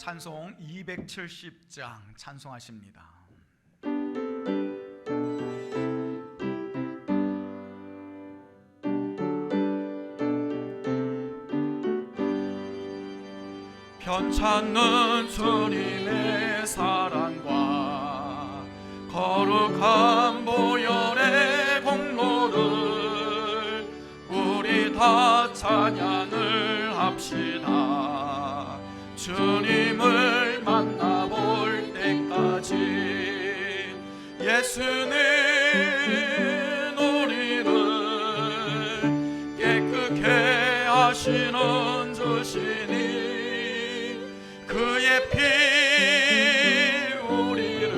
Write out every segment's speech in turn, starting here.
찬송 270장 찬송하십니다. 편찮는 주님의 사랑과 거룩한 보혈의 공로를 우리 다 찬양을 합시다. 주님을 만나볼 때까지 예수는 우리를 깨끗게 하시는 주시니 그의 피 우리를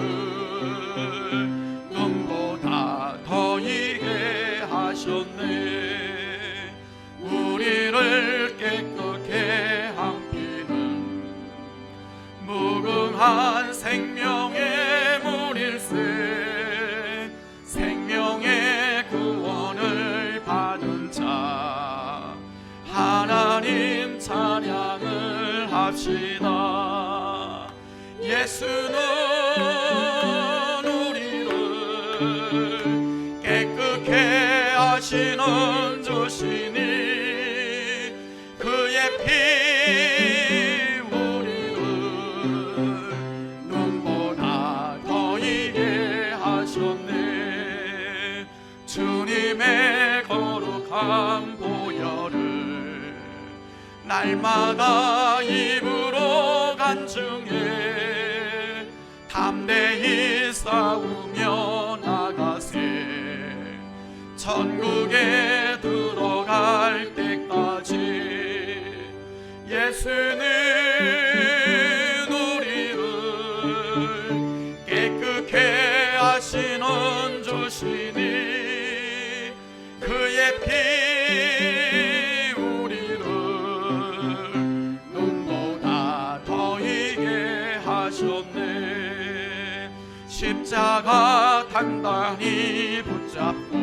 눈보다 더 이게 하셨네. 우리를 깨끗게 한 피는 무궁한 생명의 물일세. 생명의 구원을 받은 자 하나님 찬양을 합시다. 예수는 우리를 깨끗게 하시는 주시니 그의 피 우리를 눈보다 더 이게 하셨네. 주님의 거룩한 보혈을 날마다 입으로 간증해 담대히 싸우며 나가세. 천국에 들어갈 때까지 예수는 우리를 깨끗게 하시는 주시니 그의 피 우리를 눈보다 더 이게 하셨네. 십자가 단단히 붙잡고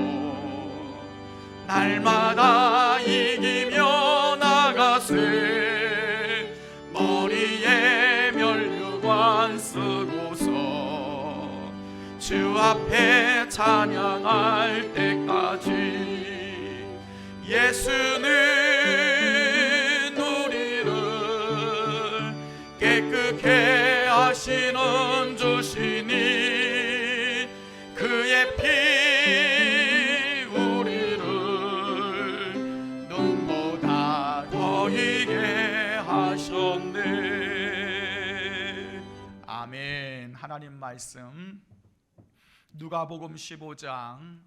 날마다 이기며 나가세. 머리에 면류관 쓰고서 주 앞에 찬양할 때까지 예수는 우리를 깨끗게 하시는 주시니 그의 피 우리를 눈보다 더 이게 하셨네. 아멘. 하나님 말씀 누가복음 15장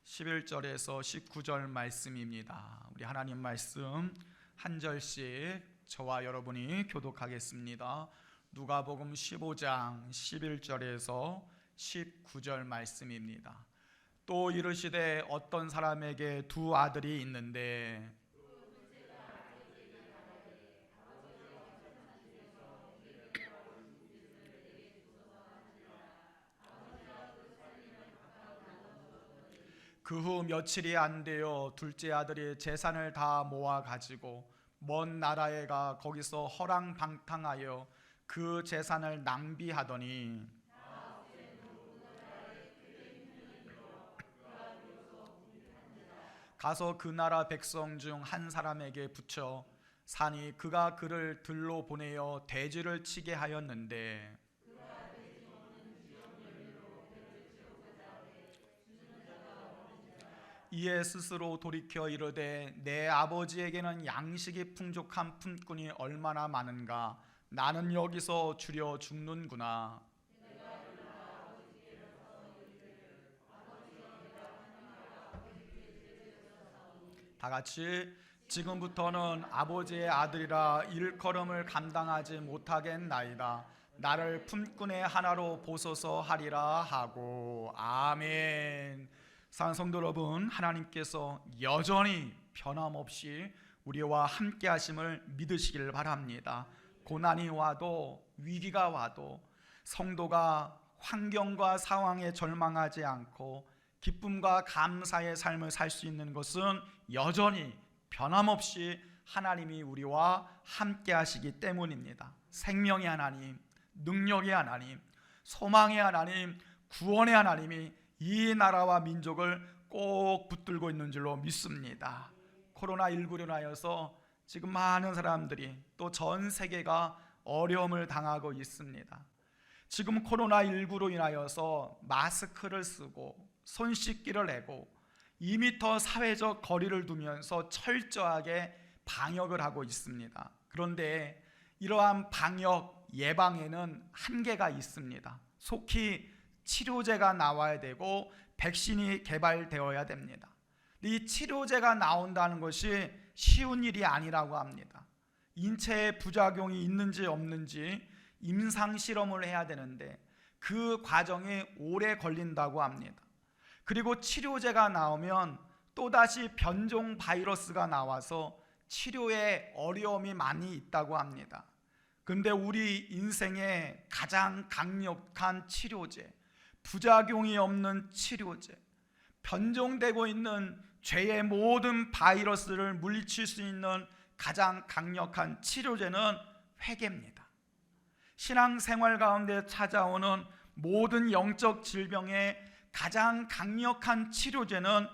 11절에서 19절 말씀입니다. 우리 하나님 말씀 한 절씩 저와 여러분이 교독하겠습니다. 누가복음 15장 11절에서 19절 말씀입니다. 또 이르시되 어떤 사람에게 두 아들이 있는데 그 후 며칠이 안 되어 둘째 아들이 재산을 다 모아 가지고 먼 나라에 가 거기서 허랑방탕하여 그 재산을 낭비하더니 가서 그 나라 백성 중 한 사람에게 붙여 사니 그가 그를 들로 보내어 대지를 치게 하였는데 이에 스스로 돌이켜 이르되 내 아버지에게는 양식이 풍족한 품꾼이 얼마나 많은가. 나는 여기서 주려 죽는구나. 다 같이 지금부터는 아버지의 아들이라 일컬음을 감당하지 못하겠나이다. 나를 품꾼의 하나로 보소서 하리라 하고. 아멘. 사랑하는 성도 여러분, 하나님께서 여전히 변함없이 우리와 함께 하심을 믿으시길 바랍니다. 고난이 와도 위기가 와도 성도가 환경과 상황에 절망하지 않고 기쁨과 감사의 삶을 살 수 있는 것은 여전히 변함없이 하나님이 우리와 함께 하시기 때문입니다. 생명의 하나님, 능력의 하나님, 소망의 하나님, 구원의 하나님이 이 나라와 민족을 꼭 붙들고 있는 줄로 믿습니다. 코로나19로 인하여서 지금 많은 사람들이 또 전 세계가 어려움을 당하고 있습니다. 지금 코로나19로 인하여서 마스크를 쓰고 손 씻기를 하고 2m 사회적 거리를 두면서 철저하게 방역을 하고 있습니다. 그런데 이러한 방역 예방에는 한계가 있습니다. 속히 치료제가 나와야 되고 백신이 개발되어야 됩니다. 이 치료제가 나온다는 것이 쉬운 일이 아니라고 합니다. 인체에 부작용이 있는지 없는지 임상 실험을 해야 되는데 그 과정이 오래 걸린다고 합니다. 그리고 치료제가 나오면 또다시 변종 바이러스가 나와서 치료에 어려움이 많이 있다고 합니다. 그런데 우리 인생의 가장 강력한 치료제, 부작용이 없는 치료제, 변종되고 있는 죄의 모든 바이러스를 물리칠 수 있는 가장 강력한 치료제는 회개입니다. 신앙생활 가운데 찾아오는 모든 영적 질병의 가장 강력한 치료제는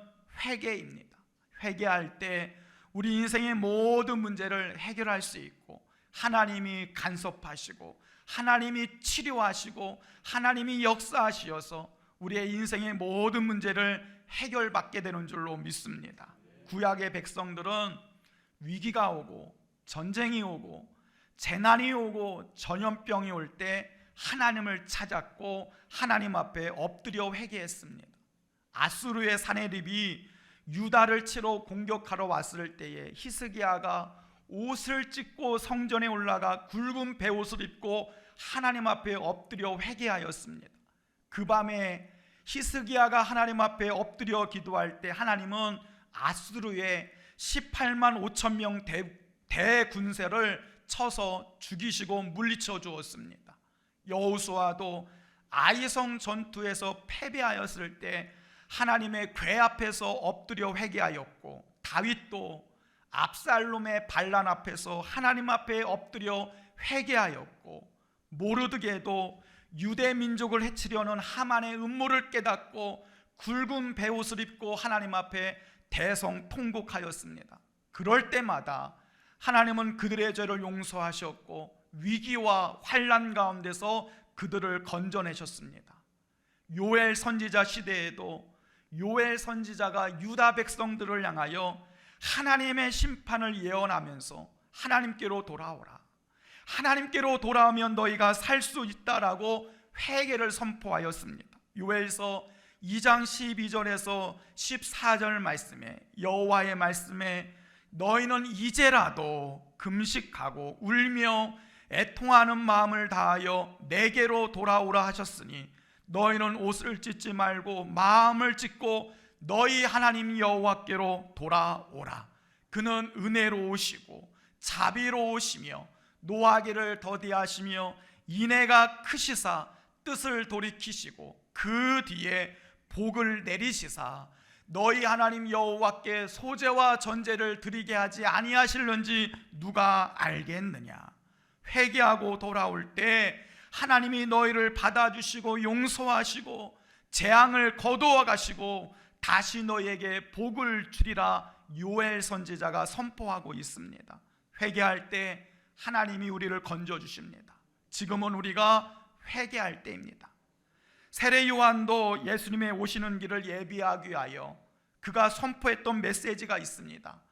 회개입니다. 회개할 때 우리 인생의 모든 문제를 해결할 수 있고 하나님이 간섭하시고 하나님이 치료하시고 하나님이 역사하시어서 우리의 인생의 모든 문제를 해결받게 되는 줄로 믿습니다. 구약의 백성들은 위기가 오고 전쟁이 오고 재난이 오고 전염병이 올 때 하나님을 찾았고 하나님 앞에 엎드려 회개했습니다. 아수르의 사내립이 유다를 치러 공격하러 왔을 때에 히스기야가 옷을 찢고 성전에 올라가 굵은 베옷을 입고 하나님 앞에 엎드려 회개하였습니다. 그 밤에 히스기야가 하나님 앞에 엎드려 기도할 때 하나님은 아수르의 18만 5천 명 대군세를 쳐서 죽이시고 물리쳐 주었습니다. 여호수아도 아이성 전투에서 패배하였을 때 하나님의 궤 앞에서 엎드려 회개하였고 다윗도 압살롬의 반란 앞에서 하나님 앞에 엎드려 회개하였고 모르드게도 유대 민족을 해치려는 하만의 음모를 깨닫고 굵은 베옷을 입고 하나님 앞에 대성통곡하였습니다. 그럴 때마다 하나님은 그들의 죄를 용서하셨고 위기와 환난 가운데서 그들을 건져내셨습니다. 요엘 선지자 시대에도 요엘 선지자가 유다 백성들을 향하여 하나님의 심판을 예언하면서 하나님께로 돌아오라, 하나님께로 돌아오면 너희가 살 수 있다라고 회개를 선포하였습니다. 요엘서 2장 12절에서 14절 말씀에 여호와의 말씀에 너희는 이제라도 금식하고 울며 애통하는 마음을 다하여 내게로 돌아오라 하셨으니 너희는 옷을 찢지 말고 마음을 찢고 너희 하나님 여호와께로 돌아오라. 그는 은혜로우시고 자비로우시며 노하기를 더디하시며 인애가 크시사 뜻을 돌이키시고 그 뒤에 복을 내리시사 너희 하나님 여호와께 소제와 전제를 드리게 하지 아니하실는지 누가 알겠느냐. 회개하고 돌아올 때 하나님이 너희를 받아주시고 용서하시고 재앙을 거두어 가시고 다시 너희에게 복을 주리라 요엘 선지자가 선포하고 있습니다. 회개할 때 하나님이 우리를 건져주십니다. 지금은 우리가 회개할 때입니다. 세례 요한도 예수님의 오시는 길을 예비하기 위하여 그가 선포했던 메시지가 있습니다.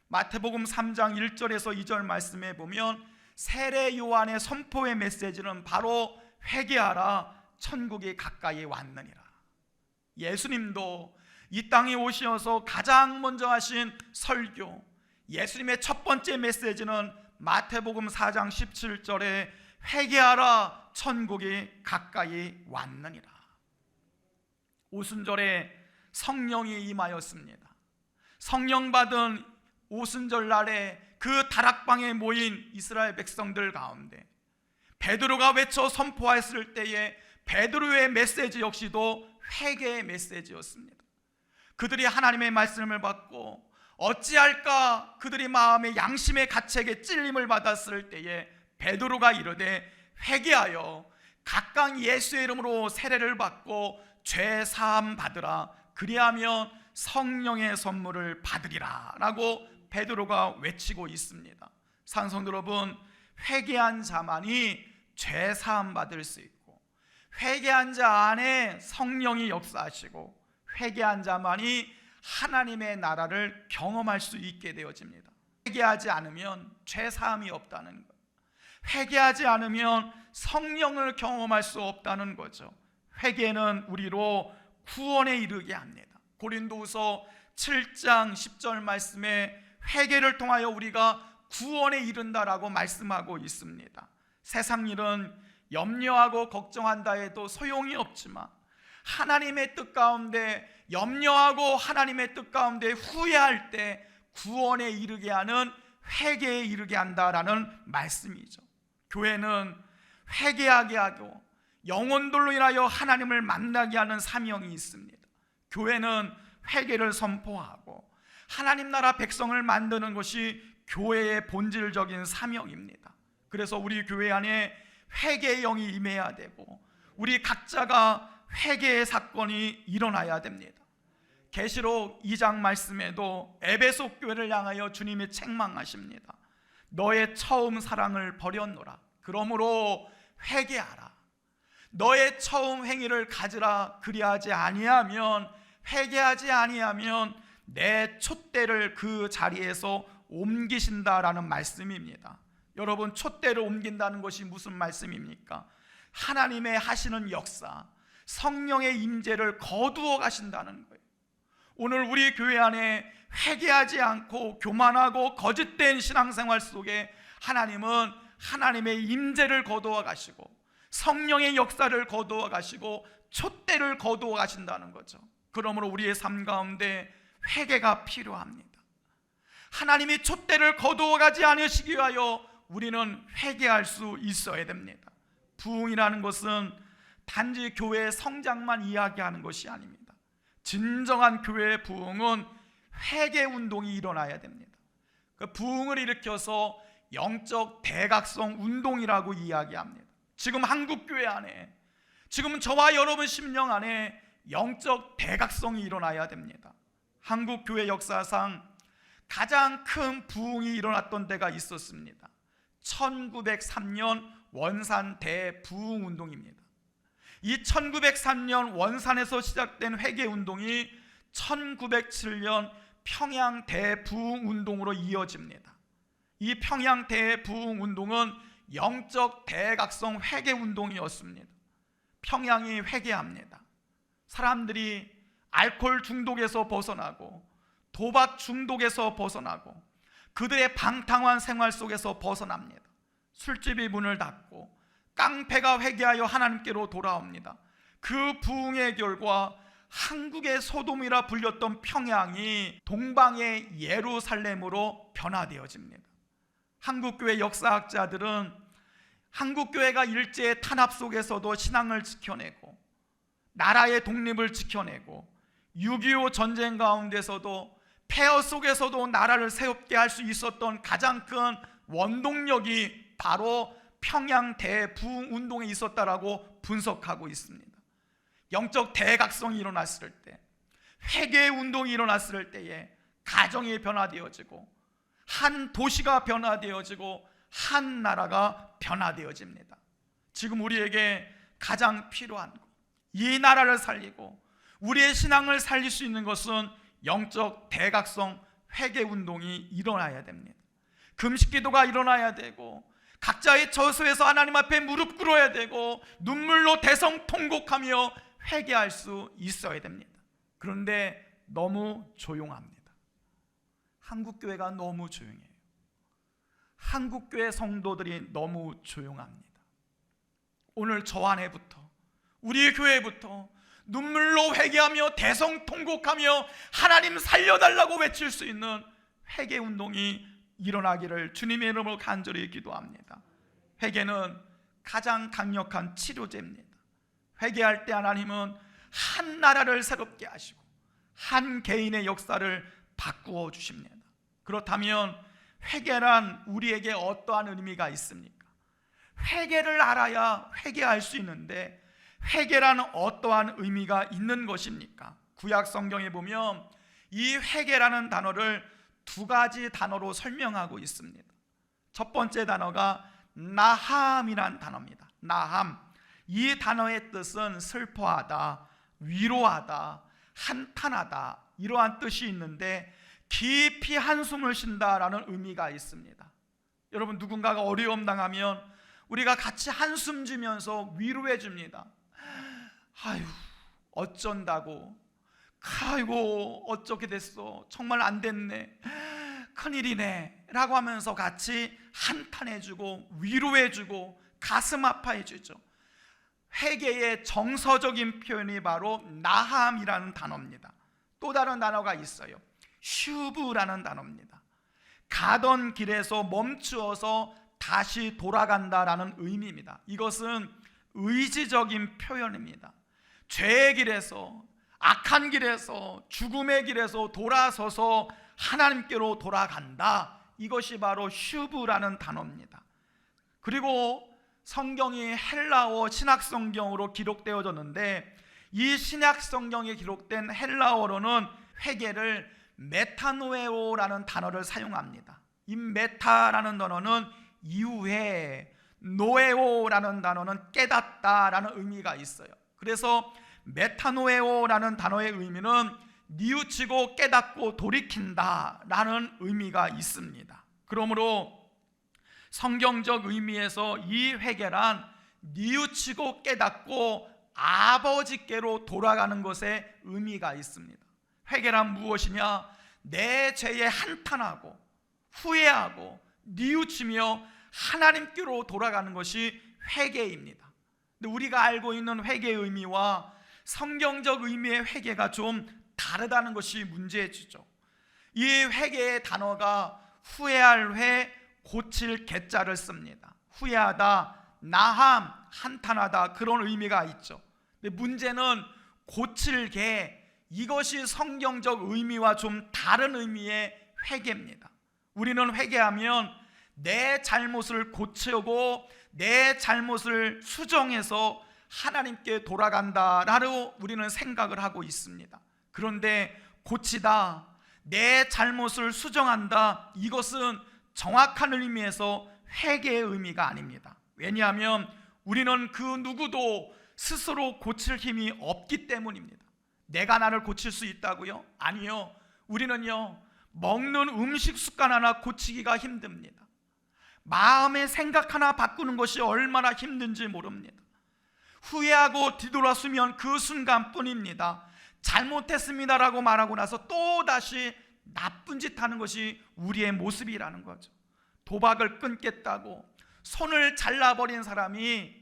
마태복음 3장 1절에서 2절 말씀에 보면 세례 요한의 선포의 메시지는 바로 회개하라 천국이 가까이 왔느니라. 예수님도 이 땅에 오셔서 가장 먼저 하신 설교, 예수님의 첫 번째 메시지는 마태복음 4장 17절에 회개하라 천국이 가까이 왔느니라. 오순절에 성령이 임하였습니다. 성령 받은 오순절 날에 그 다락방에 모인 이스라엘 백성들 가운데 베드로가 외쳐 선포했을 때에 베드로의 메시지 역시도 회개의 메시지였습니다. 그들이 하나님의 말씀을 받고 어찌할까 그들이 마음의 양심의 가책에 찔림을 받았을 때에 베드로가 이르되 회개하여 각각 예수의 이름으로 세례를 받고 죄 사함 받으라, 그리하면 성령의 선물을 받으리라 라고 베드로가 외치고 있습니다. 산성도 여러분, 회개한 자만이 죄 사함 받을 수 있고, 회개한 자 안에 성령이 역사하시고, 회개한 자만이 하나님의 나라를 경험할 수 있게 되어집니다. 회개하지 않으면 죄 사함이 없다는 것, 회개하지 않으면 성령을 경험할 수 없다는 거죠. 회개는 우리로 구원에 이르게 합니다. 고린도후서 7장 10절 말씀에 회개를 통하여 우리가 구원에 이른다라고 말씀하고 있습니다. 세상 일은 염려하고 걱정한다 해도 소용이 없지만 하나님의 뜻 가운데 염려하고 하나님의 뜻 가운데 후회할 때 구원에 이르게 하는, 회개에 이르게 한다라는 말씀이죠. 교회는 회개하게 하고 영혼들로 인하여 하나님을 만나게 하는 사명이 있습니다. 교회는 회개를 선포하고 하나님 나라 백성을 만드는 것이 교회의 본질적인 사명입니다. 그래서 우리 교회 안에 회개의 영이 임해야 되고, 우리 각자가 회개의 사건이 일어나야 됩니다. 계시록 2장 말씀에도 에베소 교회를 향하여 주님이 책망하십니다. 너의 처음 사랑을 버렸노라. 그러므로 회개하라. 너의 처음 행위를 가지라. 그리하지 아니하면, 회개하지 아니하면 내 촛대를 그 자리에서 옮기신다라는 말씀입니다. 여러분, 촛대를 옮긴다는 것이 무슨 말씀입니까? 하나님의 하시는 역사, 성령의 임재를 거두어 가신다는 거예요. 오늘 우리 교회 안에 회개하지 않고 교만하고 거짓된 신앙생활 속에 하나님은 하나님의 임재를 거두어 가시고 성령의 역사를 거두어 가시고 촛대를 거두어 가신다는 거죠. 그러므로 우리의 삶 가운데 회개가 필요합니다. 하나님이 촛대를 거두어 가지 않으시기 위하여 우리는 회개할 수 있어야 됩니다. 부흥이라는 것은 단지 교회의 성장만 이야기하는 것이 아닙니다. 진정한 교회의 부흥은 회개 운동이 일어나야 됩니다. 그 부흥을 일으켜서 영적 대각성 운동이라고 이야기합니다. 지금 한국 교회 안에, 지금 저와 여러분 심령 안에 영적 대각성이 일어나야 됩니다. 한국 교회 역사상 가장 큰 부흥이 일어났던 때가 있었습니다. 1903년 원산 대부흥 운동입니다. 이 1903년 원산에서 시작된 회개 운동이 1907년 평양 대부흥 운동으로 이어집니다. 이 평양 대부흥 운동은 영적 대각성 회개 운동이었습니다. 평양이 회개합니다. 사람들이 알코올 중독에서 벗어나고 도박 중독에서 벗어나고 그들의 방탕한 생활 속에서 벗어납니다. 술집이 문을 닫고 깡패가 회개하여 하나님께로 돌아옵니다. 그 부흥의 결과 한국의 소돔이라 불렸던 평양이 동방의 예루살렘으로 변화되어집니다. 한국교회 역사학자들은 한국교회가 일제의 탄압 속에서도 신앙을 지켜내고 나라의 독립을 지켜내고 6.25 전쟁 가운데서도 폐허 속에서도 나라를 새롭게 할 수 있었던 가장 큰 원동력이 바로 평양 대부흥 운동에 있었다라고 분석하고 있습니다. 영적 대각성이 일어났을 때, 회개 운동이 일어났을 때에 가정이 변화되어지고 한 도시가 변화되어지고 한 나라가 변화되어집니다. 지금 우리에게 가장 필요한 것, 이 나라를 살리고 우리의 신앙을 살릴 수 있는 것은 영적 대각성 회개 운동이 일어나야 됩니다. 금식 기도가 일어나야 되고 각자의 처소에서 하나님 앞에 무릎 꿇어야 되고 눈물로 대성통곡하며 회개할 수 있어야 됩니다. 그런데 너무 조용합니다. 한국교회가 너무 조용해요. 한국교회 성도들이 너무 조용합니다. 오늘 저 안에부터, 우리 교회부터 눈물로 회개하며 대성통곡하며 하나님 살려달라고 외칠 수 있는 회개 운동이 일어나기를 주님의 이름으로 간절히 기도합니다. 회개는 가장 강력한 치료제입니다. 회개할 때 하나님은 한 나라를 새롭게 하시고 한 개인의 역사를 바꾸어 주십니다. 그렇다면 회개란 우리에게 어떠한 의미가 있습니까? 회개를 알아야 회개할 수 있는데 회개라는 어떠한 의미가 있는 것입니까? 구약 성경에 보면 이 회개라는 단어를 두 가지 단어로 설명하고 있습니다. 첫 번째 단어가 나함이란 단어입니다. 나함. 이 단어의 뜻은 슬퍼하다, 위로하다, 한탄하다, 이러한 뜻이 있는데 깊이 한숨을 쉰다라는 의미가 있습니다. 여러분, 누군가가 어려움 당하면 우리가 같이 한숨 쉬면서 위로해 줍니다. 아유, 어쩐다고, 아이고 어쩌게 됐어, 정말 안 됐네, 큰일이네 라고 하면서 같이 한탄해주고 위로해주고 가슴 아파해주죠. 회개의 정서적인 표현이 바로 나함이라는 단어입니다. 또 다른 단어가 있어요. 슈브라는 단어입니다. 가던 길에서 멈추어서 다시 돌아간다라는 의미입니다. 이것은 의지적인 표현입니다. 죄의 길에서, 악한 길에서, 죽음의 길에서 돌아서서 하나님께로 돌아간다. 이것이 바로 슈브라는 단어입니다. 그리고 성경이 헬라어 신약성경으로 기록되어졌는데 이 신약성경에 기록된 헬라어로는 회개를 메타노에오라는 단어를 사용합니다. 이 메타라는 단어는 이후에, 노에오라는 단어는 깨닫다라는 의미가 있어요. 그래서 메타노에오라는 단어의 의미는 뉘우치고 깨닫고 돌이킨다라는 의미가 있습니다. 그러므로 성경적 의미에서 이 회개란 뉘우치고 깨닫고 아버지께로 돌아가는 것에 의미가 있습니다. 회개란 무엇이냐? 내 죄에 한탄하고 후회하고 뉘우치며 하나님께로 돌아가는 것이 회개입니다. 근데 우리가 알고 있는 회개의 의미와 성경적 의미의 회개가 좀 다르다는 것이 문제지죠. 이 회개의 단어가 후회할 회, 고칠 개자를 씁니다. 후회하다, 나함, 한탄하다, 그런 의미가 있죠. 근데 문제는 고칠 개, 이것이 성경적 의미와 좀 다른 의미의 회개입니다. 우리는 회개하면 내 잘못을 고치고 내 잘못을 수정해서 하나님께 돌아간다라고 우리는 생각을 하고 있습니다. 그런데 고치다, 내 잘못을 수정한다, 이것은 정확한 의미에서 회개의 의미가 아닙니다. 왜냐하면 우리는 그 누구도 스스로 고칠 힘이 없기 때문입니다. 내가 나를 고칠 수 있다고요? 아니요. 우리는요, 먹는 음식 습관 하나 고치기가 힘듭니다. 마음의 생각 하나 바꾸는 것이 얼마나 힘든지 모릅니다. 후회하고 뒤돌아서면 그 순간뿐입니다. 잘못했습니다라고 말하고 나서 또다시 나쁜 짓 하는 것이 우리의 모습이라는 거죠. 도박을 끊겠다고 손을 잘라버린 사람이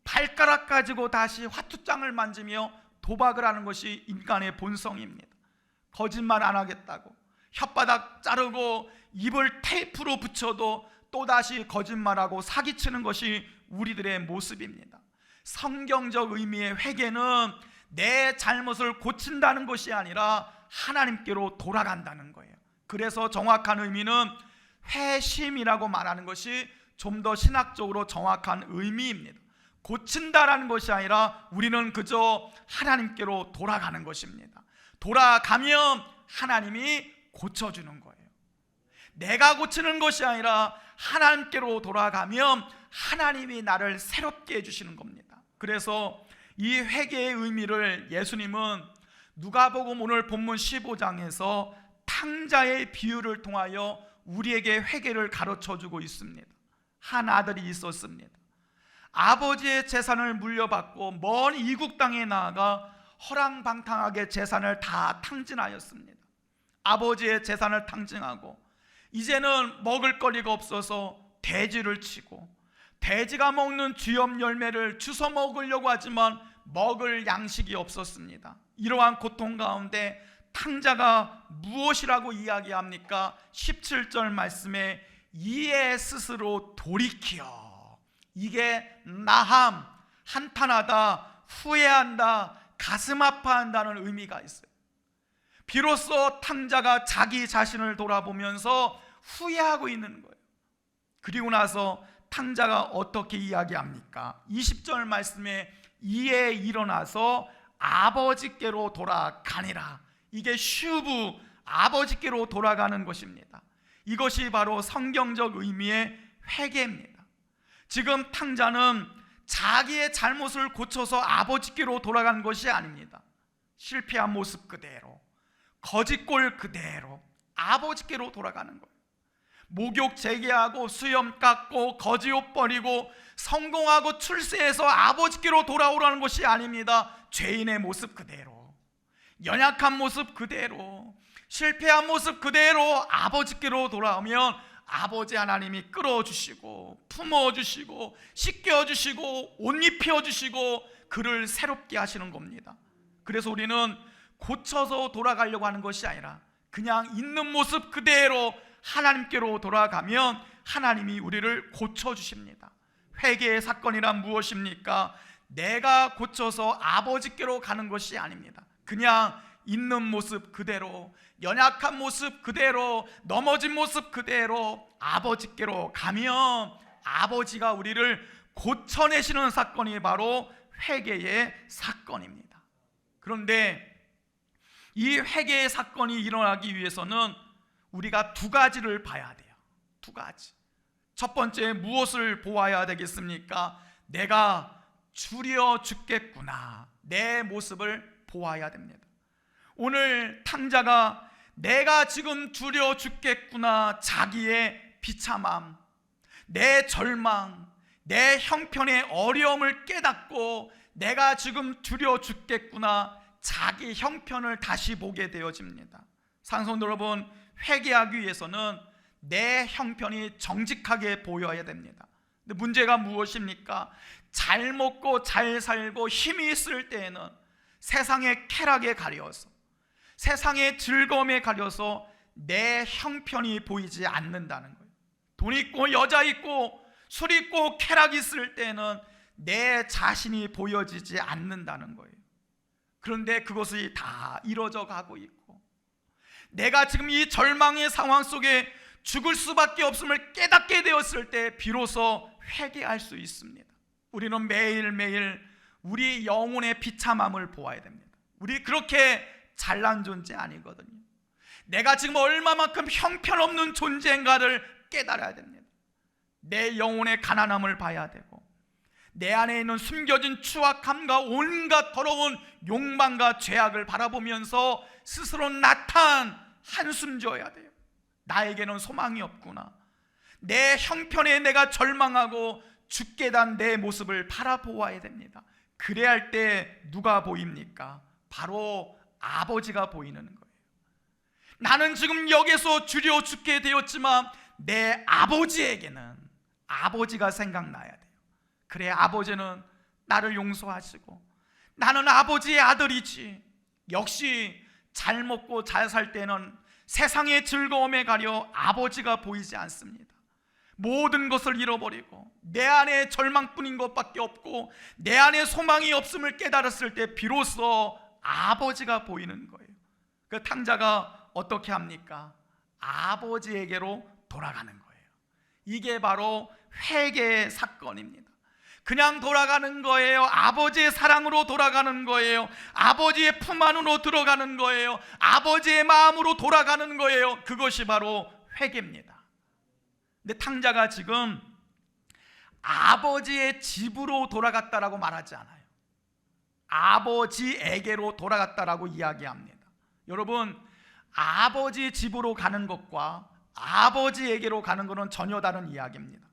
발가락 가지고 다시 화투장을 만지며 도박을 하는 것이 인간의 본성입니다. 거짓말 안 하겠다고 혓바닥 자르고 입을 테이프로 붙여도 또다시 거짓말하고 사기치는 것이 우리들의 모습입니다. 성경적 의미의 회개는 내 잘못을 고친다는 것이 아니라 하나님께로 돌아간다는 거예요. 그래서 정확한 의미는 회심이라고 말하는 것이 좀 더 신학적으로 정확한 의미입니다. 고친다라는 것이 아니라 우리는 그저 하나님께로 돌아가는 것입니다. 돌아가면 하나님이 고쳐주는 거예요. 내가 고치는 것이 아니라 하나님께로 돌아가면 하나님이 나를 새롭게 해주시는 겁니다. 그래서 이 회개의 의미를 예수님은 누가복음 오늘 본문 15장에서 탕자의 비유를 통하여 우리에게 회개를 가르쳐주고 있습니다. 한 아들이 있었습니다. 아버지의 재산을 물려받고 먼 이국 땅에 나아가 허랑방탕하게 재산을 다 탕진하였습니다. 아버지의 재산을 탕진하고 이제는 먹을 거리가 없어서 돼지를 치고 돼지가 먹는 쥐염 열매를 주워 먹으려고 하지만 먹을 양식이 없었습니다. 이러한 고통 가운데 탕자가 무엇이라고 이야기합니까? 17절 말씀에 이에 스스로 돌이키어, 이게 나함, 한탄하다, 후회한다, 가슴 아파한다는 의미가 있어요. 비로소 탕자가 자기 자신을 돌아보면서 후회하고 있는 거예요. 그리고 나서 탕자가 어떻게 이야기합니까? 20절 말씀에 이에 일어나서 아버지께로 돌아가니라. 이게 슈브, 아버지께로 돌아가는 것입니다. 이것이 바로 성경적 의미의 회개입니다. 지금 탕자는 자기의 잘못을 고쳐서 아버지께로 돌아가는 것이 아닙니다. 실패한 모습 그대로, 거짓골 그대로 아버지께로 돌아가는 거예요. 목욕 재개하고 수염 깎고 거지옷 버리고 성공하고 출세해서 아버지께로 돌아오라는 것이 아닙니다. 죄인의 모습 그대로, 연약한 모습 그대로, 실패한 모습 그대로 아버지께로 돌아오면 아버지 하나님이 끌어주시고 품어주시고 씻겨주시고 옷 입혀주시고 그를 새롭게 하시는 겁니다. 그래서 우리는 고쳐서 돌아가려고 하는 것이 아니라 그냥 있는 모습 그대로 하나님께로 돌아가면 하나님이 우리를 고쳐주십니다. 회개의 사건이란 무엇입니까? 내가 고쳐서 아버지께로 가는 것이 아닙니다. 그냥 있는 모습 그대로, 연약한 모습 그대로, 넘어진 모습 그대로 아버지께로 가면 아버지가 우리를 고쳐내시는 사건이 바로 회개의 사건입니다. 그런데 이 회개의 사건이 일어나기 위해서는 우리가 두 가지를 봐야 돼요. 두 가지. 첫 번째, 무엇을 보아야 되겠습니까? 내가 줄여 죽겠구나, 내 모습을 보아야 됩니다. 오늘 탕자가 내가 지금 줄여 죽겠구나, 자기의 비참함, 내 절망, 내 형편의 어려움을 깨닫고 내가 지금 줄여 죽겠구나, 자기 형편을 다시 보게 되어집니다. 상성도 여러분, 회개하기 위해서는 내 형편이 정직하게 보여야 됩니다. 근데 문제가 무엇입니까? 잘 먹고 잘 살고 힘이 있을 때에는 세상의 쾌락에 가려서, 세상의 즐거움에 가려서 내 형편이 보이지 않는다는 거예요. 돈 있고 여자 있고 술 있고 쾌락 있을 때는 내 자신이 보여지지 않는다는 거예요. 그런데 그것이 다 이루어져 가고 있고, 내가 지금 이 절망의 상황 속에 죽을 수밖에 없음을 깨닫게 되었을 때 비로소 회개할 수 있습니다. 우리는 매일매일 우리 영혼의 비참함을 보아야 됩니다. 우리 그렇게 잘난 존재 아니거든요. 내가 지금 얼마만큼 형편없는 존재인가를 깨달아야 됩니다. 내 영혼의 가난함을 봐야 되고, 내 안에 있는 숨겨진 추악함과 온갖 더러운 욕망과 죄악을 바라보면서 스스로 나탄 한숨 져야 돼요. 나에게는 소망이 없구나, 내 형편에 내가 절망하고 죽게 단 내 모습을 바라보아야 됩니다. 그래야 할 때 누가 보입니까? 바로 아버지가 보이는 거예요. 나는 지금 여기서 줄여 죽게 되었지만 내 아버지에게는 아버지가 생각나야 돼요. 그래, 아버지는 나를 용서하시고 나는 아버지의 아들이지. 역시 잘 먹고 잘 살 때는 세상의 즐거움에 가려 아버지가 보이지 않습니다. 모든 것을 잃어버리고 내 안에 절망뿐인 것밖에 없고 내 안에 소망이 없음을 깨달았을 때 비로소 아버지가 보이는 거예요. 그 탕자가 어떻게 합니까? 아버지에게로 돌아가는 거예요. 이게 바로 회개의 사건입니다. 그냥 돌아가는 거예요. 아버지의 사랑으로 돌아가는 거예요. 아버지의 품 안으로 들어가는 거예요. 아버지의 마음으로 돌아가는 거예요. 그것이 바로 회개입니다. 근데 탕자가 지금 아버지의 집으로 돌아갔다라고 말하지 않아요. 아버지에게로 돌아갔다라고 이야기합니다. 여러분, 아버지 집으로 가는 것과 아버지에게로 가는 것은 전혀 다른 이야기입니다.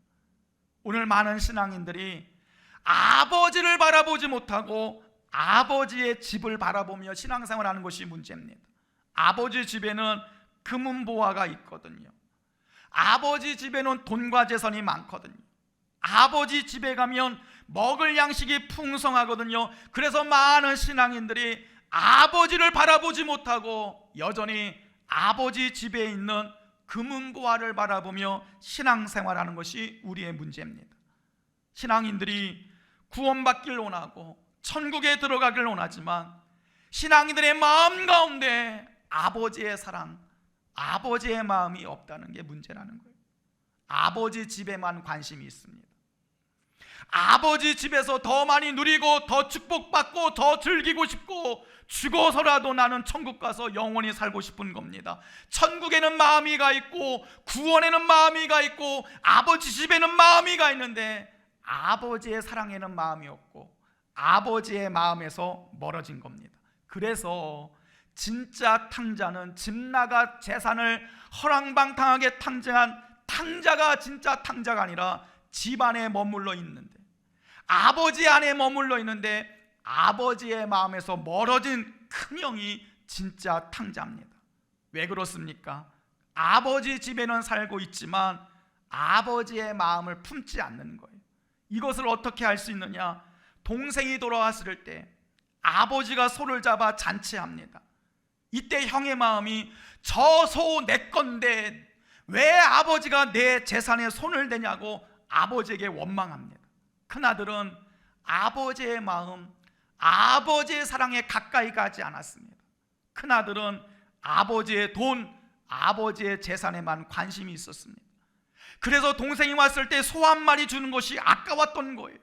오늘 많은 신앙인들이 아버지를 바라보지 못하고 아버지의 집을 바라보며 신앙생활하는 것이 문제입니다. 아버지 집에는 금은보화가 있거든요. 아버지 집에는 돈과 재산이 많거든요. 아버지 집에 가면 먹을 양식이 풍성하거든요. 그래서 많은 신앙인들이 아버지를 바라보지 못하고 여전히 아버지 집에 있는 금은보화를 바라보며 신앙생활하는 것이 우리의 문제입니다. 신앙인들이 구원받길 원하고 천국에 들어가길 원하지만 신앙인들의 마음 가운데 아버지의 사랑, 아버지의 마음이 없다는 게 문제라는 거예요. 아버지 집에만 관심이 있습니다. 아버지 집에서 더 많이 누리고 더 축복받고 더 즐기고 싶고 죽어서라도 나는 천국 가서 영원히 살고 싶은 겁니다. 천국에는 마음이가 있고 구원에는 마음이가 있고 아버지 집에는 마음이가 있는데 아버지의 사랑에는 마음이 없고 아버지의 마음에서 멀어진 겁니다. 그래서 진짜 탕자는 집 나가 재산을 허랑방탕하게 탕정한 탕자가 진짜 탕자가 아니라 집 안에 머물러 있는데, 아버지 안에 머물러 있는데 아버지의 마음에서 멀어진 큰 형이 진짜 탕자입니다. 왜 그렇습니까? 아버지 집에는 살고 있지만 아버지의 마음을 품지 않는 거예요. 이것을 어떻게 할 수 있느냐? 동생이 돌아왔을 때 아버지가 소를 잡아 잔치합니다. 이때 형의 마음이 저 소 내 건데 왜 아버지가 내 재산에 손을 대냐고 아버지에게 원망합니다. 큰아들은 아버지의 마음, 아버지의 사랑에 가까이 가지 않았습니다. 큰아들은 아버지의 돈, 아버지의 재산에만 관심이 있었습니다. 그래서 동생이 왔을 때 소 한 마리 주는 것이 아까웠던 거예요.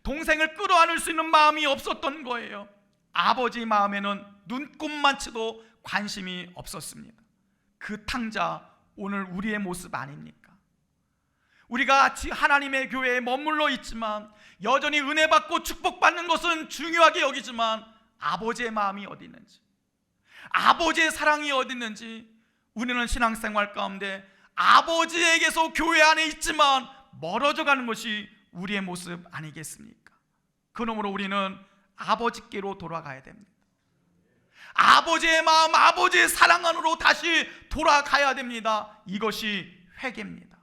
동생을 끌어안을 수 있는 마음이 없었던 거예요. 아버지 마음에는 눈꼽만치도 관심이 없었습니다. 그 탕자, 오늘 우리의 모습 아닙니까? 우리가 하나님의 교회에 머물러 있지만 여전히 은혜 받고 축복받는 것은 중요하게 여기지만 아버지의 마음이 어디 있는지, 아버지의 사랑이 어디 있는지, 우리는 신앙생활 가운데 아버지에게서 교회 안에 있지만 멀어져 가는 것이 우리의 모습 아니겠습니까? 그러므로 우리는 아버지께로 돌아가야 됩니다. 아버지의 마음, 아버지의 사랑 안으로 다시 돌아가야 됩니다. 이것이 회개입니다.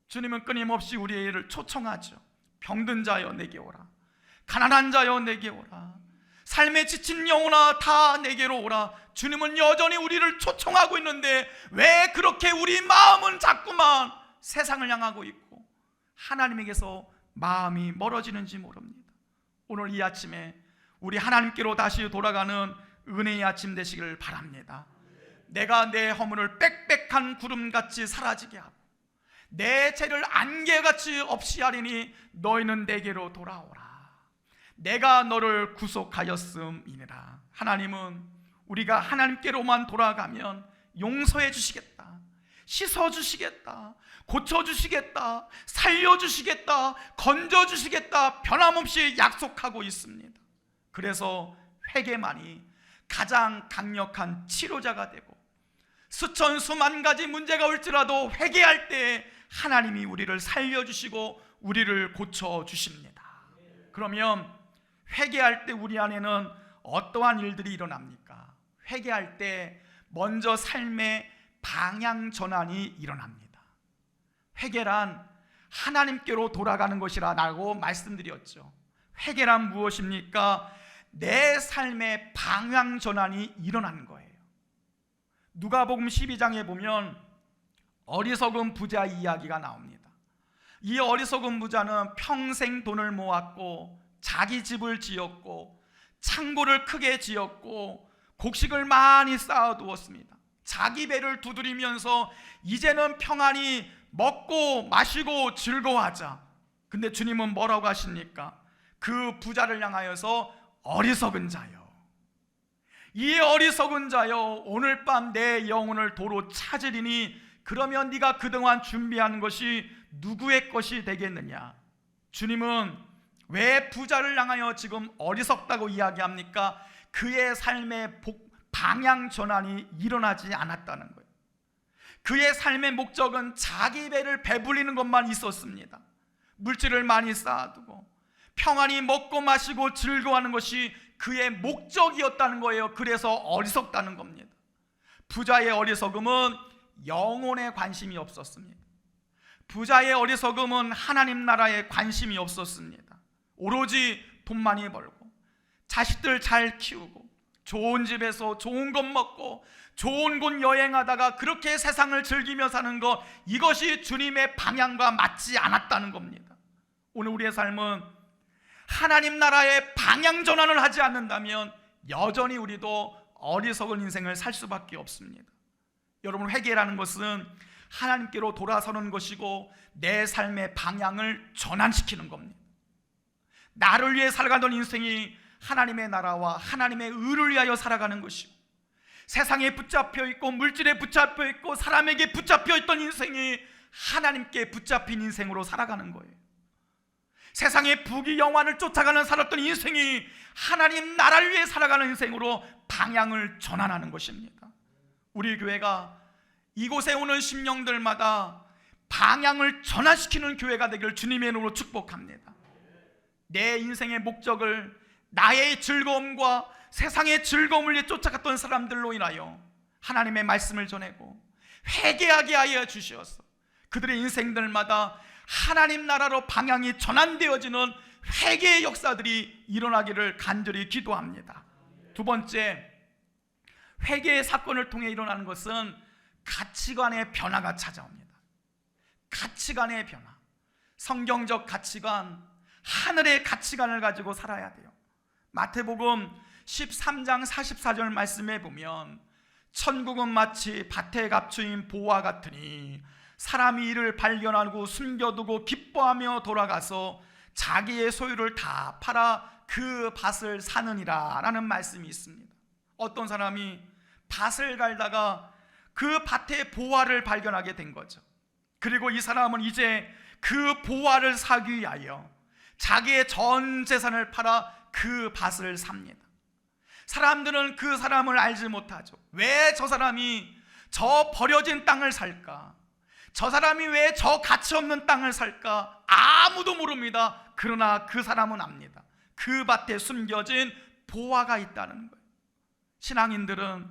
주님은 끊임없이 우리를 초청하죠. 병든 자여 내게 오라, 가난한 자여 내게 오라, 삶에 지친 영혼아 다 내게로 오라. 주님은 여전히 우리를 초청하고 있는데 왜 그렇게 우리 마음은 자꾸만 세상을 향하고 있고 하나님에게서 마음이 멀어지는지 모릅니다. 오늘 이 아침에 우리 하나님께로 다시 돌아가는 은혜의 아침 되시기를 바랍니다. 내가 내 허물을 빽빽한 구름같이 사라지게 하고 내 죄를 안개같이 없이 하리니 너희는 내게로 돌아오라. 내가 너를 구속하였음이니라. 하나님은 우리가 하나님께로만 돌아가면 용서해 주시겠다, 씻어 주시겠다, 고쳐 주시겠다, 살려 주시겠다, 건져 주시겠다 변함없이 약속하고 있습니다. 그래서 회개만이 가장 강력한 치료자가 되고 수천 수만 가지 문제가 올지라도 회개할 때 하나님이 우리를 살려주시고 우리를 고쳐주십니다. 그러면 회개할 때 우리 안에는 어떠한 일들이 일어납니까? 회개할 때 먼저 삶의 방향 전환이 일어납니다. 회개란 하나님께로 돌아가는 것이라고 말씀드렸죠. 회개란 무엇입니까? 내 삶의 방향 전환이 일어나는 거예요. 누가복음 12장에 보면 어리석은 부자 이야기가 나옵니다. 이 어리석은 부자는 평생 돈을 모았고 자기 집을 지었고 창고를 크게 지었고 곡식을 많이 쌓아두었습니다. 자기 배를 두드리면서 이제는 평안히 먹고 마시고 즐거워하자. 근데 주님은 뭐라고 하십니까? 그 부자를 향하여서 어리석은 자여, 이 어리석은 자여, 오늘 밤 내 영혼을 도로 찾으리니 그러면 네가 그동안 준비한 것이 누구의 것이 되겠느냐? 주님은 왜 부자를 향하여 지금 어리석다고 이야기합니까? 그의 삶의 방향 전환이 일어나지 않았다는 거예요. 그의 삶의 목적은 자기 배를 배불리는 것만 있었습니다. 물질을 많이 쌓아두고 평안히 먹고 마시고 즐거워하는 것이 그의 목적이었다는 거예요. 그래서 어리석다는 겁니다. 부자의 어리석음은 영혼에 관심이 없었습니다. 부자의 어리석음은 하나님 나라에 관심이 없었습니다. 오로지 돈 많이 벌고 자식들 잘 키우고 좋은 집에서 좋은 것 먹고 좋은 곳 여행하다가 그렇게 세상을 즐기며 사는 것, 이것이 주님의 방향과 맞지 않았다는 겁니다. 오늘 우리의 삶은 하나님 나라의 방향 전환을 하지 않는다면 여전히 우리도 어리석은 인생을 살 수밖에 없습니다. 여러분, 회개라는 것은 하나님께로 돌아서는 것이고 내 삶의 방향을 전환시키는 겁니다. 나를 위해 살아가던 인생이 하나님의 나라와 하나님의 의를 위하여 살아가는 것이고, 세상에 붙잡혀 있고 물질에 붙잡혀 있고 사람에게 붙잡혀 있던 인생이 하나님께 붙잡힌 인생으로 살아가는 거예요. 세상의 부귀 영화를 쫓아가는 살았던 인생이 하나님 나라를 위해 살아가는 인생으로 방향을 전환하는 것입니다. 우리 교회가 이곳에 오는 심령들마다 방향을 전환시키는 교회가 되기를 주님의 이름으로 축복합니다. 내 인생의 목적을 나의 즐거움과 세상의 즐거움을 위해 쫓아갔던 사람들로 인하여 하나님의 말씀을 전하고 회개하게 하여 주시어서 그들의 인생들마다 하나님 나라로 방향이 전환되어지는 회개의 역사들이 일어나기를 간절히 기도합니다. 두 번째, 회개의 사건을 통해 일어나는 것은 가치관의 변화가 찾아옵니다. 가치관의 변화, 성경적 가치관, 하늘의 가치관을 가지고 살아야 돼요. 마태복음 13장 44절 말씀에 보면 천국은 마치 밭에 값주인 보와 같으니 사람이 이를 발견하고 숨겨두고 기뻐하며 돌아가서 자기의 소유를 다 팔아 그 밭을 사느니라 라는 말씀이 있습니다. 어떤 사람이 밭을 갈다가 그 밭에 보화를 발견하게 된 거죠. 그리고 이 사람은 이제 그 보화를 사기 위하여 자기의 전 재산을 팔아 그 밭을 삽니다. 사람들은 그 사람을 알지 못하죠. 왜 저 사람이 저 버려진 땅을 살까? 저 사람이 왜 저 가치 없는 땅을 살까? 아무도 모릅니다. 그러나 그 사람은 압니다. 그 밭에 숨겨진 보화가 있다는 거예요. 신앙인들은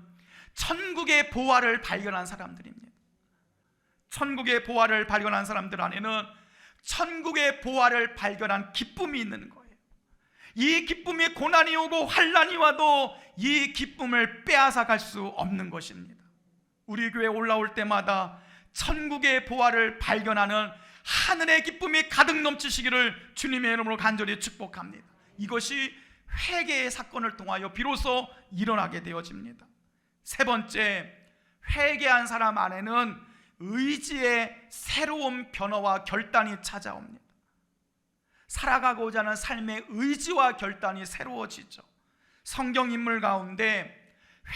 천국의 보화를 발견한 사람들입니다. 천국의 보화를 발견한 사람들 안에는 천국의 보화를 발견한 기쁨이 있는 거예요. 이 기쁨이 고난이 오고 환난이 와도 이 기쁨을 빼앗아 갈 수 없는 것입니다. 우리 교회 올라올 때마다 천국의 보화를 발견하는 하늘의 기쁨이 가득 넘치시기를 주님의 이름으로 간절히 축복합니다. 이것이 회개의 사건을 통하여 비로소 일어나게 되어집니다. 세 번째, 회개한 사람 안에는 의지의 새로운 변화와 결단이 찾아옵니다. 살아가고자 하는 삶의 의지와 결단이 새로워지죠. 성경 인물 가운데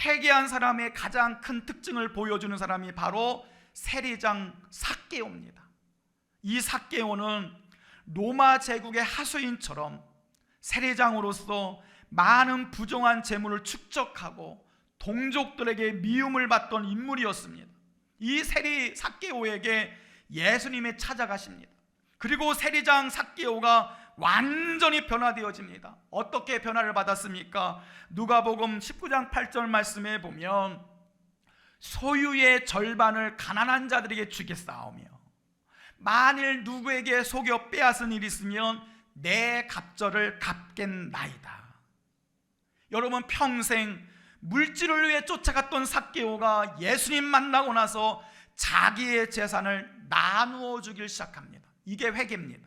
회개한 사람의 가장 큰 특징을 보여주는 사람이 바로 세리장 삭개오입니다. 이 삭개오는 로마 제국의 하수인처럼 세리장으로서 많은 부정한 재물을 축적하고 동족들에게 미움을 받던 인물이었습니다. 이 세리 삭개오에게 예수님이 찾아가십니다. 그리고 세리장 삭개오가 완전히 변화되어집니다. 어떻게 변화를 받았습니까? 누가복음 19장 8절 말씀에 보면 소유의 절반을 가난한 자들에게 주겠사오며 만일 누구에게 속여 빼앗은 일이 있으면 내 갑절을 갚겠나이다. 여러분, 평생 물질을 위해 쫓아갔던 삭개오가 예수님 만나고 나서 자기의 재산을 나누어 주길 시작합니다. 이게 회개입니다.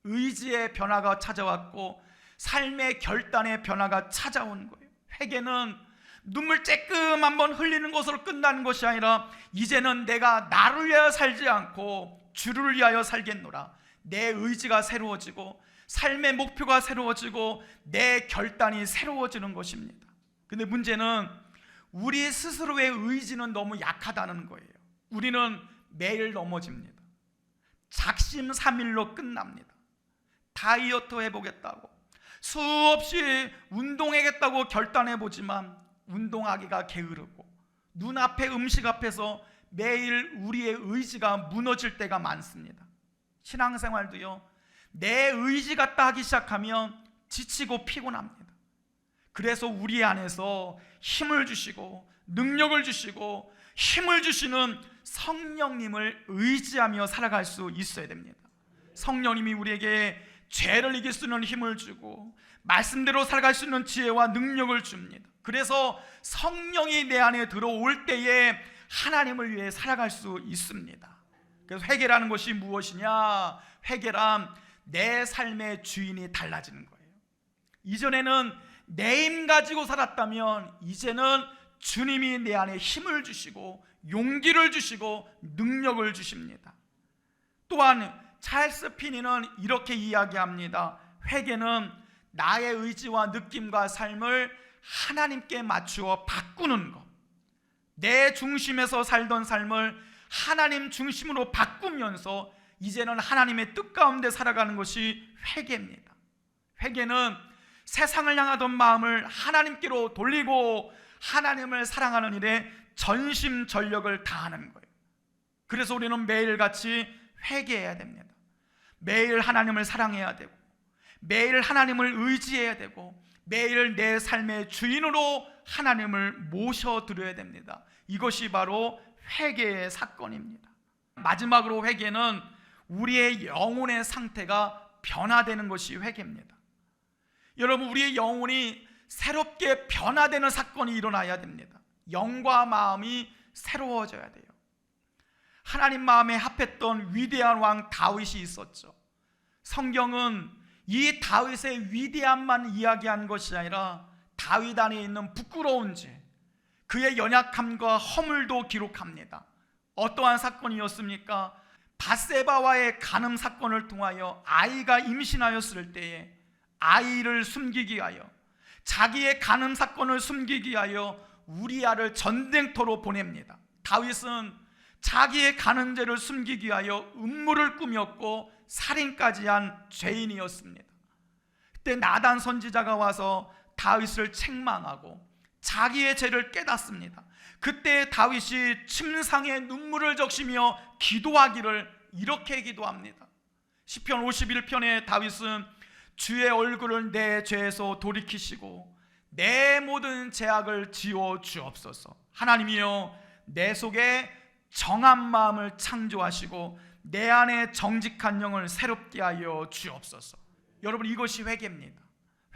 의지의 변화가 찾아왔고 삶의 결단의 변화가 찾아온 거예요. 회개는 눈물 쬐끔 한번 흘리는 것으로 끝나는 것이 아니라 이제는 내가 나를 위하여 살지 않고 주를 위하여 살겠노라. 내 의지가 새로워지고 삶의 목표가 새로워지고 내 결단이 새로워지는 것입니다. 근데 문제는 우리 스스로의 의지는 너무 약하다는 거예요. 우리는 매일 넘어집니다. 작심삼일로 끝납니다. 다이어트 해보겠다고 수없이 운동하겠다고 결단해보지만 운동하기가 게으르고 눈앞에 음식 앞에서 매일 우리의 의지가 무너질 때가 많습니다. 신앙생활도요, 내 의지 같다 하기 시작하면 지치고 피곤합니다. 그래서 우리 안에서 힘을 주시고 능력을 주시고 힘을 주시는 성령님을 의지하며 살아갈 수 있어야 됩니다. 성령님이 우리에게 죄를 이길 수 있는 힘을 주고 말씀대로 살아갈 수 있는 지혜와 능력을 줍니다. 그래서 성령이 내 안에 들어올 때에 하나님을 위해 살아갈 수 있습니다. 그래서 회개라는 것이 무엇이냐? 회개란 내 삶의 주인이 달라지는 거예요. 이전에는 내 힘 가지고 살았다면 이제는 주님이 내 안에 힘을 주시고 용기를 주시고 능력을 주십니다. 또한 찰스 피니는 이렇게 이야기합니다. 회개는 나의 의지와 느낌과 삶을 하나님께 맞추어 바꾸는 것, 내 중심에서 살던 삶을 하나님 중심으로 바꾸면서 이제는 하나님의 뜻 가운데 살아가는 것이 회개입니다. 회개는 세상을 향하던 마음을 하나님께로 돌리고 하나님을 사랑하는 일에 전심전력을 다하는 거예요. 그래서 우리는 매일같이 회개해야 됩니다. 매일 하나님을 사랑해야 되고, 매일 하나님을 의지해야 되고, 매일 내 삶의 주인으로 하나님을 모셔드려야 됩니다. 이것이 바로 회개의 사건입니다. 마지막으로 회개는 우리의 영혼의 상태가 변화되는 것이 회개입니다. 여러분, 우리의 영혼이 새롭게 변화되는 사건이 일어나야 됩니다. 영과 마음이 새로워져야 돼요. 하나님 마음에 합했던 위대한 왕 다윗이 있었죠. 성경은 이 다윗의 위대함만 이야기한 것이 아니라 다윗 안에 있는 부끄러운 죄, 그의 연약함과 허물도 기록합니다. 어떠한 사건이었습니까? 밧세바와의 간음 사건을 통하여 아이가 임신하였을 때에 아이를 숨기기 위하여, 자기의 간음 사건을 숨기기 위하여 우리아를 전쟁터로 보냅니다. 다윗은 자기의 간음 죄를 숨기기 위하여 음모를 꾸몄고 살인까지 한 죄인이었습니다. 그때 나단 선지자가 와서 다윗을 책망하고 자기의 죄를 깨닫습니다. 그때 다윗이 침상에 눈물을 적시며 기도하기를 이렇게 기도합니다. 시편 51편에 다윗은 주의 얼굴을 내 죄에서 돌이키시고 내 모든 죄악을 지워 주옵소서. 하나님이여, 내 속에 정한 마음을 창조하시고 내 안에 정직한 영을 새롭게 하여 주옵소서. 여러분, 이것이 회개입니다.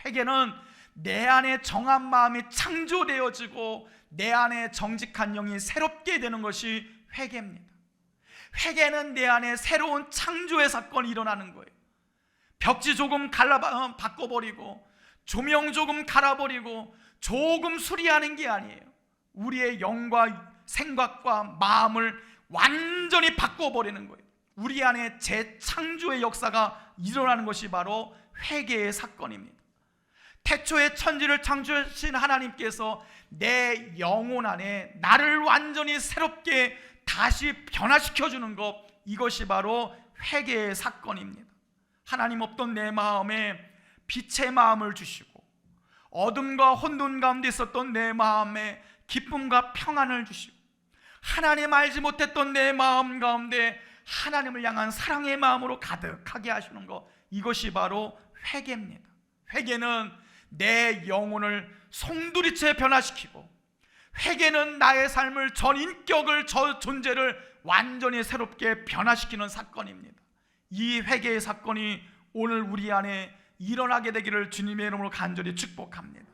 회개는 내 안에 정한 마음이 창조되어지고 내 안에 정직한 영이 새롭게 되는 것이 회개입니다. 회개는 내 안에 새로운 창조의 사건이 일어나는 거예요. 벽지 조금 바꿔버리고 조명 조금 갈아버리고 조금 수리하는 게 아니에요. 우리의 영과 생각과 마음을 완전히 바꿔버리는 거예요. 우리 안에 재창조의 역사가 일어나는 것이 바로 회개의 사건입니다. 태초에 천지를 창조하신 하나님께서 내 영혼 안에 나를 완전히 새롭게 다시 변화시켜주는 것, 이것이 바로 회개의 사건입니다. 하나님 없던 내 마음에 빛의 마음을 주시고 어둠과 혼돈 가운데 있었던 내 마음에 기쁨과 평안을 주시고 하나님 알지 못했던 내 마음 가운데 하나님을 향한 사랑의 마음으로 가득하게 하시는 것, 이것이 바로 회개입니다. 회개는 내 영혼을 송두리째 변화시키고, 회개는 나의 삶을, 전 인격을, 전 존재를 완전히 새롭게 변화시키는 사건입니다. 이 회개의 사건이 오늘 우리 안에 일어나게 되기를 주님의 이름으로 간절히 축복합니다.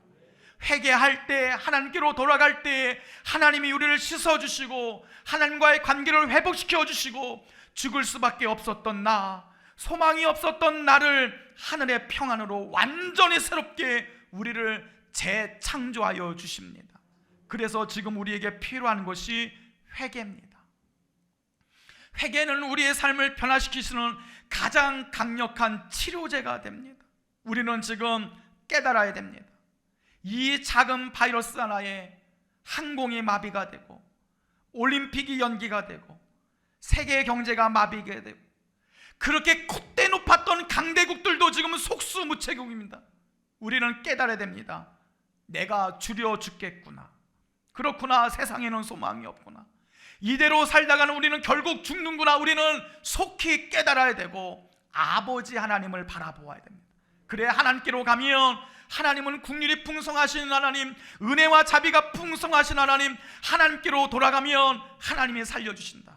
회개할 때, 하나님께로 돌아갈 때 하나님이 우리를 씻어주시고 하나님과의 관계를 회복시켜 주시고 죽을 수밖에 없었던 나, 소망이 없었던 나를 하늘의 평안으로 완전히 새롭게 우리를 재창조하여 주십니다. 그래서 지금 우리에게 필요한 것이 회개입니다. 회개는 우리의 삶을 변화시키시는 가장 강력한 치료제가 됩니다. 우리는 지금 깨달아야 됩니다. 이 작은 바이러스 하나에 항공이 마비가 되고 올림픽이 연기가 되고 세계 경제가 마비가 되고 그렇게 콧대 높았던 강대국들도 지금 속수무책국입니다. 우리는 깨달아야 됩니다. 내가 주려 죽겠구나. 그렇구나. 세상에는 소망이 없구나. 이대로 살다가는 우리는 결국 죽는구나. 우리는 속히 깨달아야 되고 아버지 하나님을 바라보아야 됩니다. 그래, 하나님께로 가면 하나님은 국률이 풍성하신 하나님, 은혜와 자비가 풍성하신 하나님, 하나님께로 돌아가면 하나님이 살려주신다.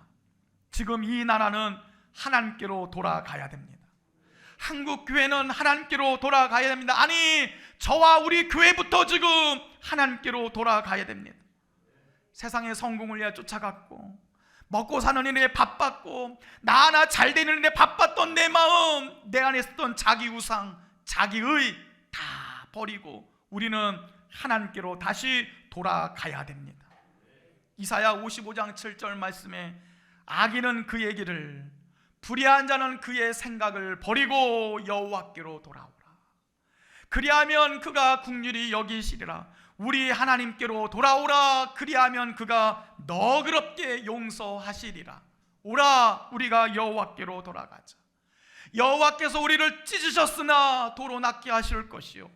지금 이 나라는 하나님께로 돌아가야 됩니다. 한국 교회는 하나님께로 돌아가야 됩니다. 아니, 저와 우리 교회부터 지금 하나님께로 돌아가야 됩니다. 세상의 성공을 위해 쫓아갔고 먹고 사는 일에 바빴고 나 하나 잘 되는 일에 바빴던 내 마음, 내 안에 있었던 자기 우상, 자기의 다 버리고 우리는 하나님께로 다시 돌아가야 됩니다. 이사야 55장 7절 말씀에 악인은 그의 길을, 불의한 자는 그의 생각을 버리고 여호와께로 돌아오라. 그리하면 그가 긍휼히 여기시리라. 우리 하나님께로 돌아오라. 그리하면 그가 너그럽게 용서하시리라. 오라, 우리가 여호와께로 돌아가자. 여호와께서 우리를 찢으셨으나 도로 낫게 하실 것이요,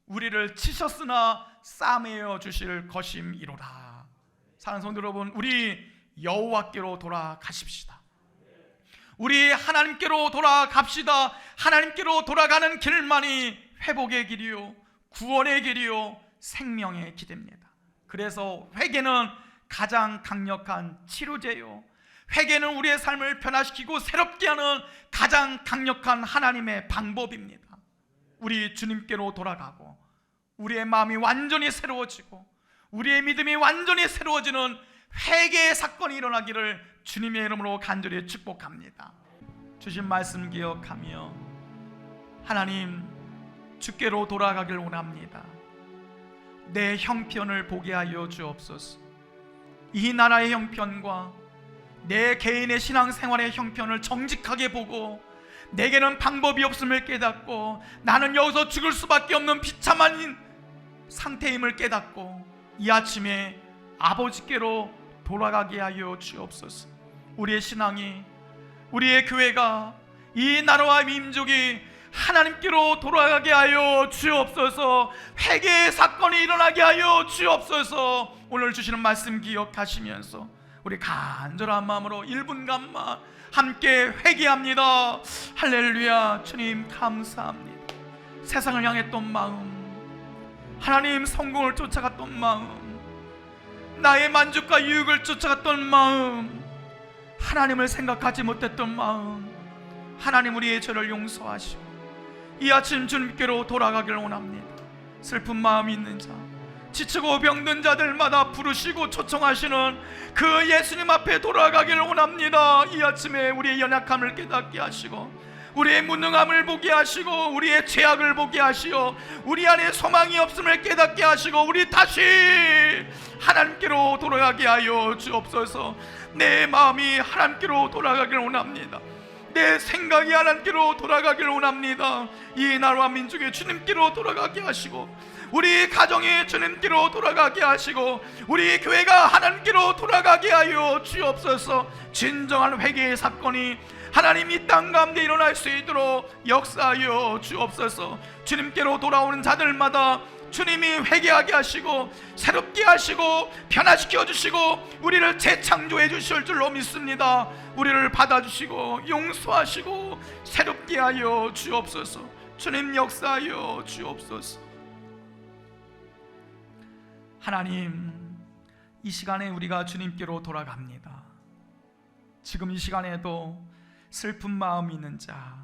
우리를 치셨으나 싸매어 주실 것임이로라. 사랑하는 성도 여러분, 우리 여호와께로 돌아가십시다. 우리 하나님께로 돌아갑시다. 하나님께로 돌아가는 길만이 회복의 길이요, 구원의 길이요, 생명의 길입니다. 그래서 회개는 가장 강력한 치료제요, 회개는 우리의 삶을 변화시키고 새롭게 하는 가장 강력한 하나님의 방법입니다. 우리 주님께로 돌아가고 우리의 마음이 완전히 새로워지고 우리의 믿음이 완전히 새로워지는 회개의 사건이 일어나기를 주님의 이름으로 간절히 축복합니다. 주신 말씀 기억하며 하나님, 주께로 돌아가길 원합니다. 내 형편을 보게 하여 주옵소서. 이 나라의 형편과 내 개인의 신앙생활의 형편을 정직하게 보고 내게는 방법이 없음을 깨닫고 나는 여기서 죽을 수밖에 없는 비참한 상태임을 깨닫고 이 아침에 아버지께로 돌아가게 하여 주옵소서. 우리의 신앙이, 우리의 교회가, 이 나라와 민족이 하나님께로 돌아가게 하여 주옵소서. 회개의 사건이 일어나게 하여 주옵소서. 오늘 주시는 말씀 기억하시면서 우리 간절한 마음으로 1분간만 함께 회개합니다. 할렐루야. 주님 감사합니다. 세상을 향했던 마음, 하나님 성공을 쫓아갔던 마음, 나의 만족과 유익을 쫓아갔던 마음, 하나님을 생각하지 못했던 마음, 하나님 우리의 죄를 용서하시고 이 아침 주님께로 돌아가길 원합니다. 슬픈 마음이 있는 자, 지치고 병든 자들마다 부르시고 초청하시는 그 예수님 앞에 돌아가길 원합니다. 이 아침에 우리의 연약함을 깨닫게 하시고 우리의 무능함을 보게 하시고 우리의 죄악을 보게 하시어 우리 안에 소망이 없음을 깨닫게 하시고 우리 다시 하나님께로 돌아가게 하여 주옵소서. 내 마음이 하나님께로 돌아가길 원합니다. 내 생각이 하나님께로 돌아가길 원합니다. 이 나라와 민족이 주님께로 돌아가게 하시고 우리 가정이 주님께로 돌아가게 하시고 우리 교회가 하나님께로 돌아가게 하여 주옵소서. 진정한 회개의 사건이 하나님 이 땅 가운데 일어날 수 있도록 역사하여 주옵소서. 주님께로 돌아오는 자들마다 주님이 회개하게 하시고 새롭게 하시고 변화시켜 주시고 우리를 재창조해 주실 줄로 믿습니다. 우리를 받아주시고 용서하시고 새롭게 하여 주옵소서. 주님 역사하여 주옵소서. 하나님, 이 시간에 우리가 주님께로 돌아갑니다. 지금 이 시간에도 슬픈 마음이 있는 자,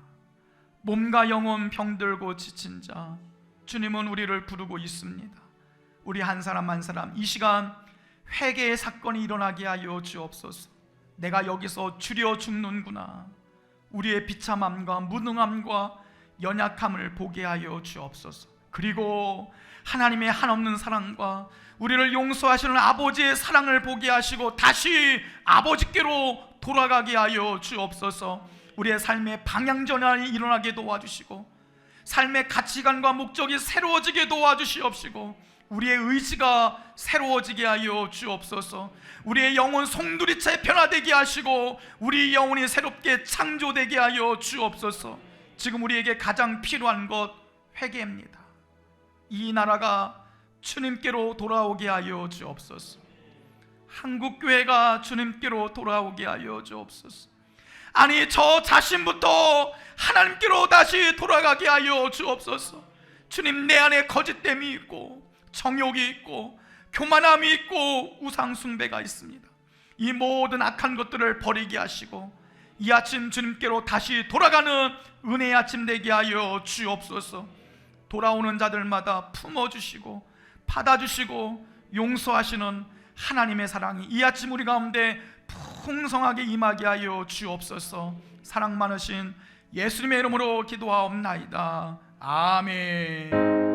몸과 영혼 병들고 지친 자, 주님은 우리를 부르고 있습니다. 우리 한 사람 한 사람 이 시간 회개의 사건이 일어나게 하여 주옵소서. 내가 여기서 주려 죽는구나. 우리의 비참함과 무능함과 연약함을 보게 하여 주옵소서. 그리고 하나님의 한없는 사랑과 우리를 용서하시는 아버지의 사랑을 보게 하시고 다시 아버지께로 돌아가게 하여 주옵소서. 우리의 삶의 방향 전환이 일어나게 도와주시고 삶의 가치관과 목적이 새로워지게 도와주시옵시고 우리의 의지가 새로워지게 하여 주옵소서. 우리의 영혼 송두리째 변화되게 하시고 우리 영혼이 새롭게 창조되게 하여 주옵소서. 지금 우리에게 가장 필요한 것 회개입니다. 이 나라가 주님께로 돌아오게 하여 주옵소서. 한국교회가 주님께로 돌아오게 하여 주옵소서. 아니 저 자신부터 하나님께로 다시 돌아가게 하여 주옵소서. 주님, 내 안에 거짓됨이 있고 정욕이 있고 교만함이 있고 우상숭배가 있습니다. 이 모든 악한 것들을 버리게 하시고 이 아침 주님께로 다시 돌아가는 은혜의 아침 되게 하여 주옵소서. 돌아오는 자들마다 품어주시고 받아주시고 용서하시는 하나님의 사랑이 이 아침 우리 가운데 풍성하게 임하게 하여 주옵소서. 사랑 많으신 예수님의 이름으로 기도하옵나이다. 아멘.